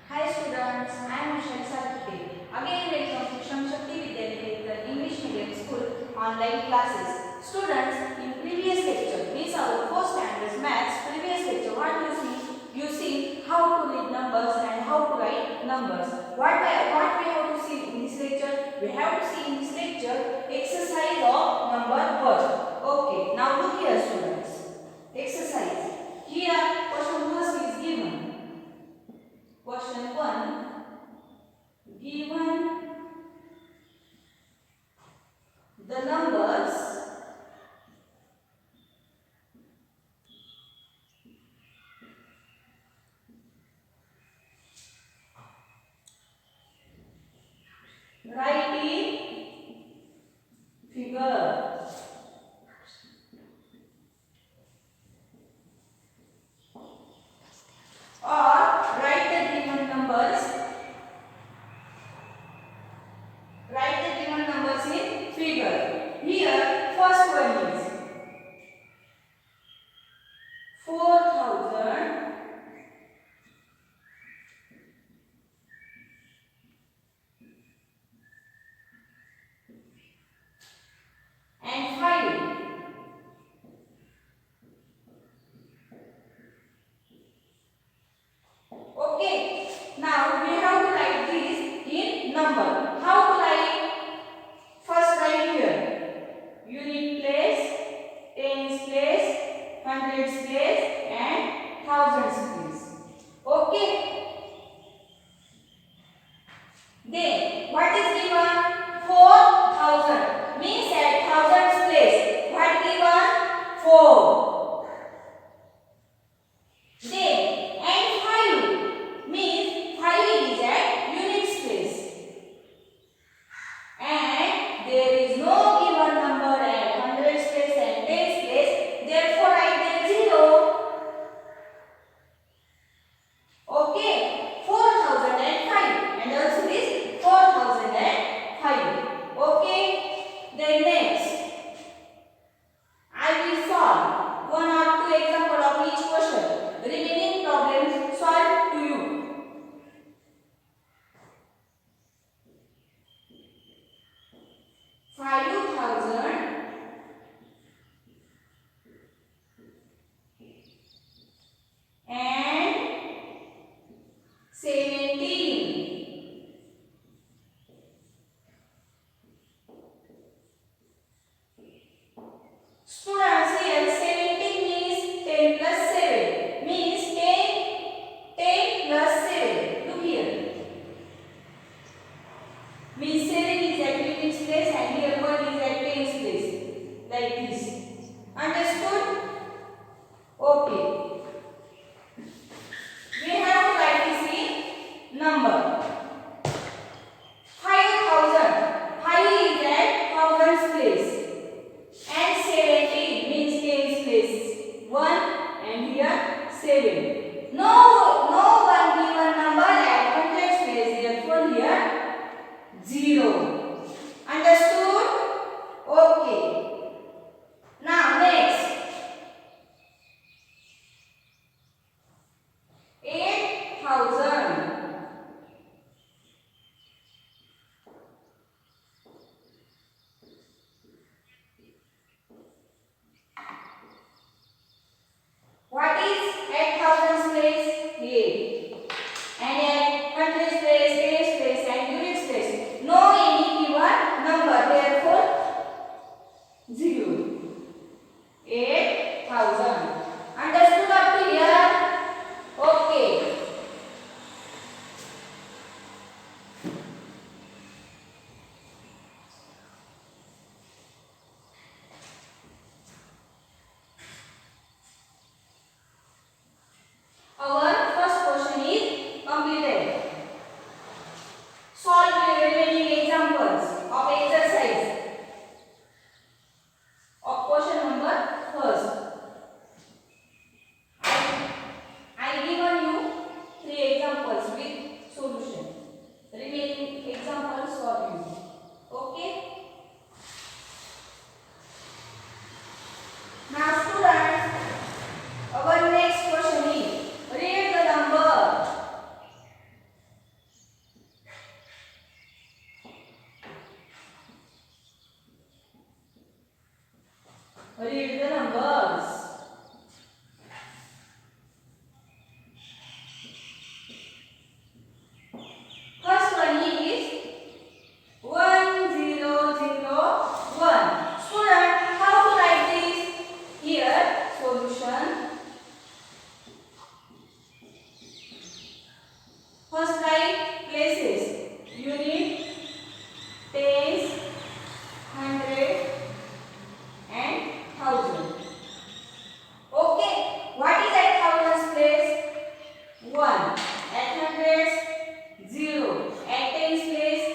Hi students, I am Michelle Sarkite. Again welcome to Sham Shakti Vidyalaya English Medium School online classes. Students, in previous lecture, means our 4th standard maths previous lecture, what you see? You see how to read numbers and how to write numbers. What we have to see in this lecture? We have to see in this lecture exercise of number word. Okay, now look here students. Exercise. Here question first is given. Question 1. Given the numbers write in figure. Or write the given numbers. Write the given numbers in figure. Here, first one is 4,000 and 5. Okay. Now we have to write this in number. How to write? First write here. Unit place, tens place, hundreds place, and thousands place. Okay. Then what is given? 4,000 means at thousands place. What given? 4. Then and 5 means 5 is at units place. And there is no given number at hundreds place and tens place. Therefore write there 0. Okay. 4,005 and also this 4,005. Okay. Then next I will solve 1 or 2 example of each question. Remaining problems solved to you. $5,000 and 17. Students, here 17 means 10 plus 7 means 10 plus 7. Look here. Means 7 is at units place and here 1 is at tens place. Like this. Understood? Okay. We have to write this in number. First write places. Unit, tens, hundred and thousand. Okay. What is at thousands place? 1. At hundreds, 0. At tens place,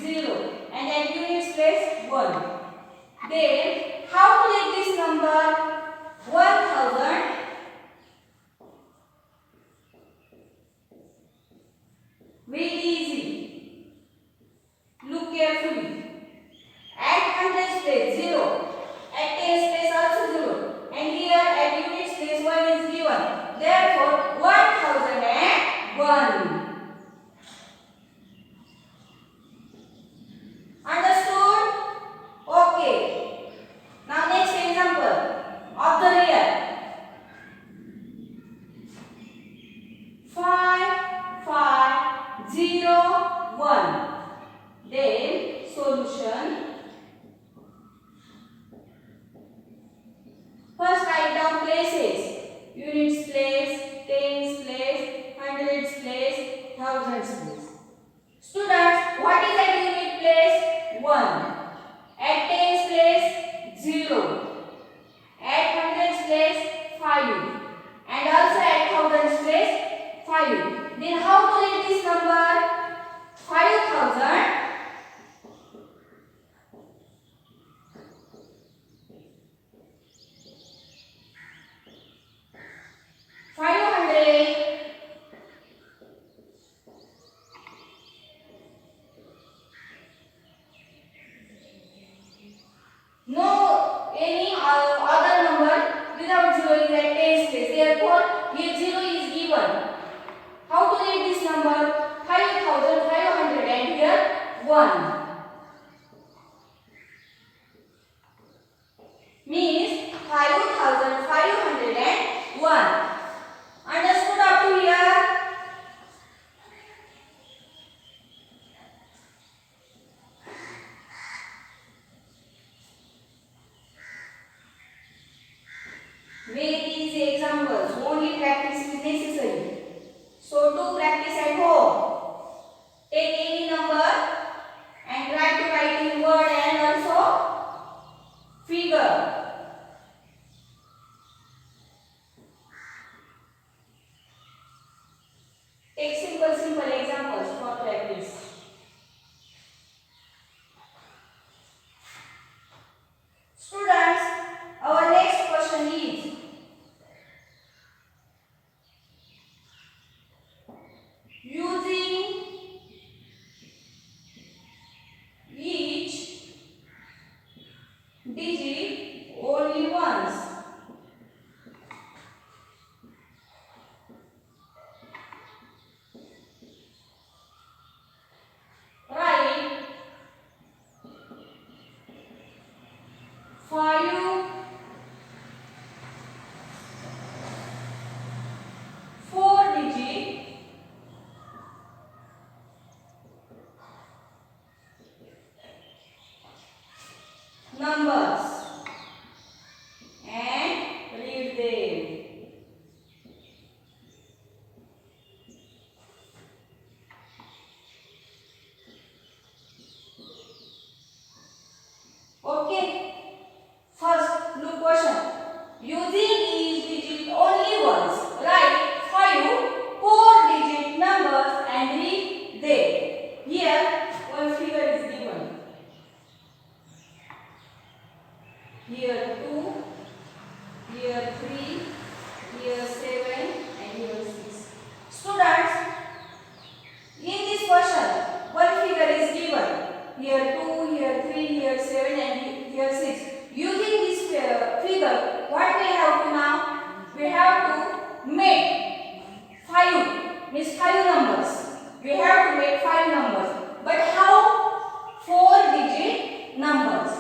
0. And at units place, 1. Then, how to get this number? 1000. Very easy. Look carefully. At hundreds place 0. At tens place also 0. And here at units place 1 is given. Therefore 1001. Understood? Okay. Now next example of the real. 5501. Then solution. First write down places. Units place, tens place, hundreds place, thousands place. Students, what is at unit place? 1. At tens place, 0. At hundreds place, 5. And also at thousands place, 5. Then how to read this number? 5000. 500. No any other number without 0 is at tens place. Therefore, here 0 is given. How to read this number? 5500 and here 1. Means 5501. Understood up to here? Very easy examples. Only practice is necessary. So do practice at home. Take any number and try to write in word and also figure. Take simple examples for practice. Students, our next question is using each digit only once. Write 5 4-digit numbers and read them. Okay. First, look question. Using each digit only once. Write 5 4-digit numbers and read them. Here, one figure is given. Here 2, here 3, here 7 and here 6. Students, in this question, one figure is given. Here 2, here 3, here 7 and here 6. Using this figure, what we have to now? We have to make 5, means 5 numbers. We have to make 5 numbers. But how? 4-digit numbers.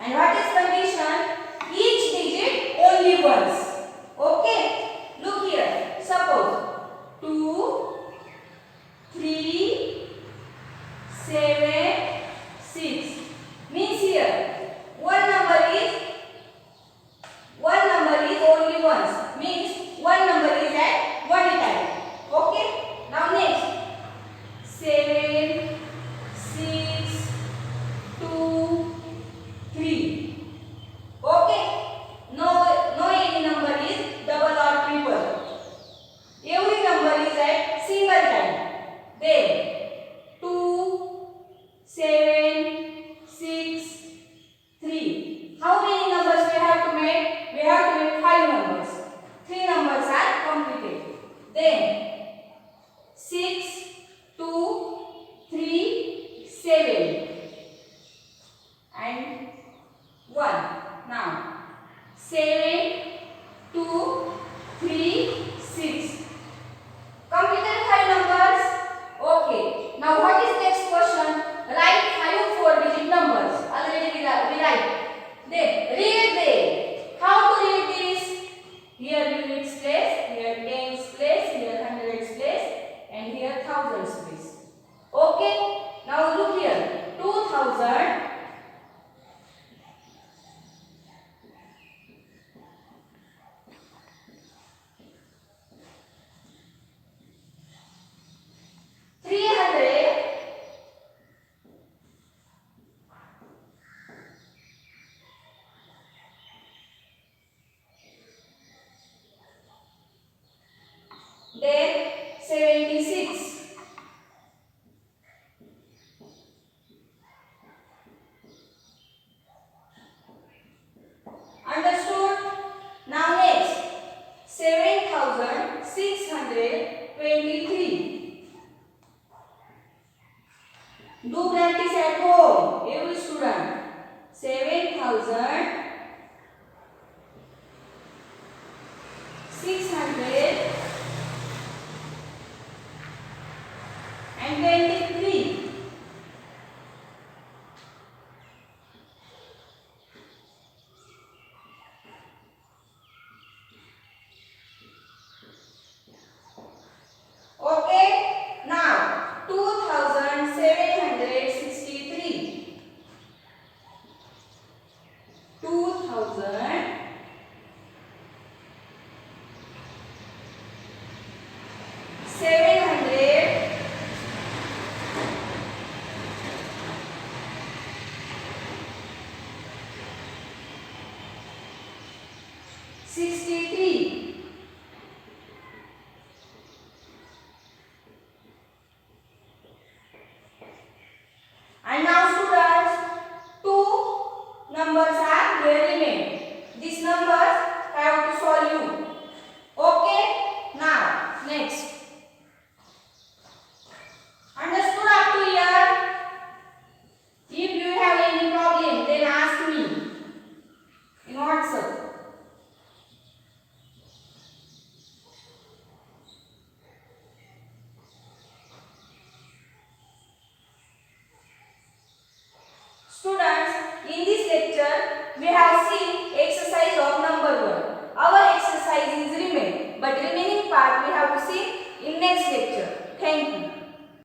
And what is condition? Each digit only once. Okay? Look here. Suppose 2, 3, 7, 6. Means here one number is only once. Means one number is at one time. Okay? Now next Then 2, 7, 6, 3. How many numbers we have to make? We have to make 5 numbers. 3 numbers are completed. Then 6, 2, 3, 7 and 1. Now 7, 2, 3, 6. Completed 5 numbers. Okay. Now what is next question? Write 5 4-digit numbers. Already we write. Then read them. How to read this? Here units place, here tens place, here hundreds place, and here thousands place. Okay. Now look here. 2000. Then 76. Understood? Now next 7623. Do practice at home, every student. 7000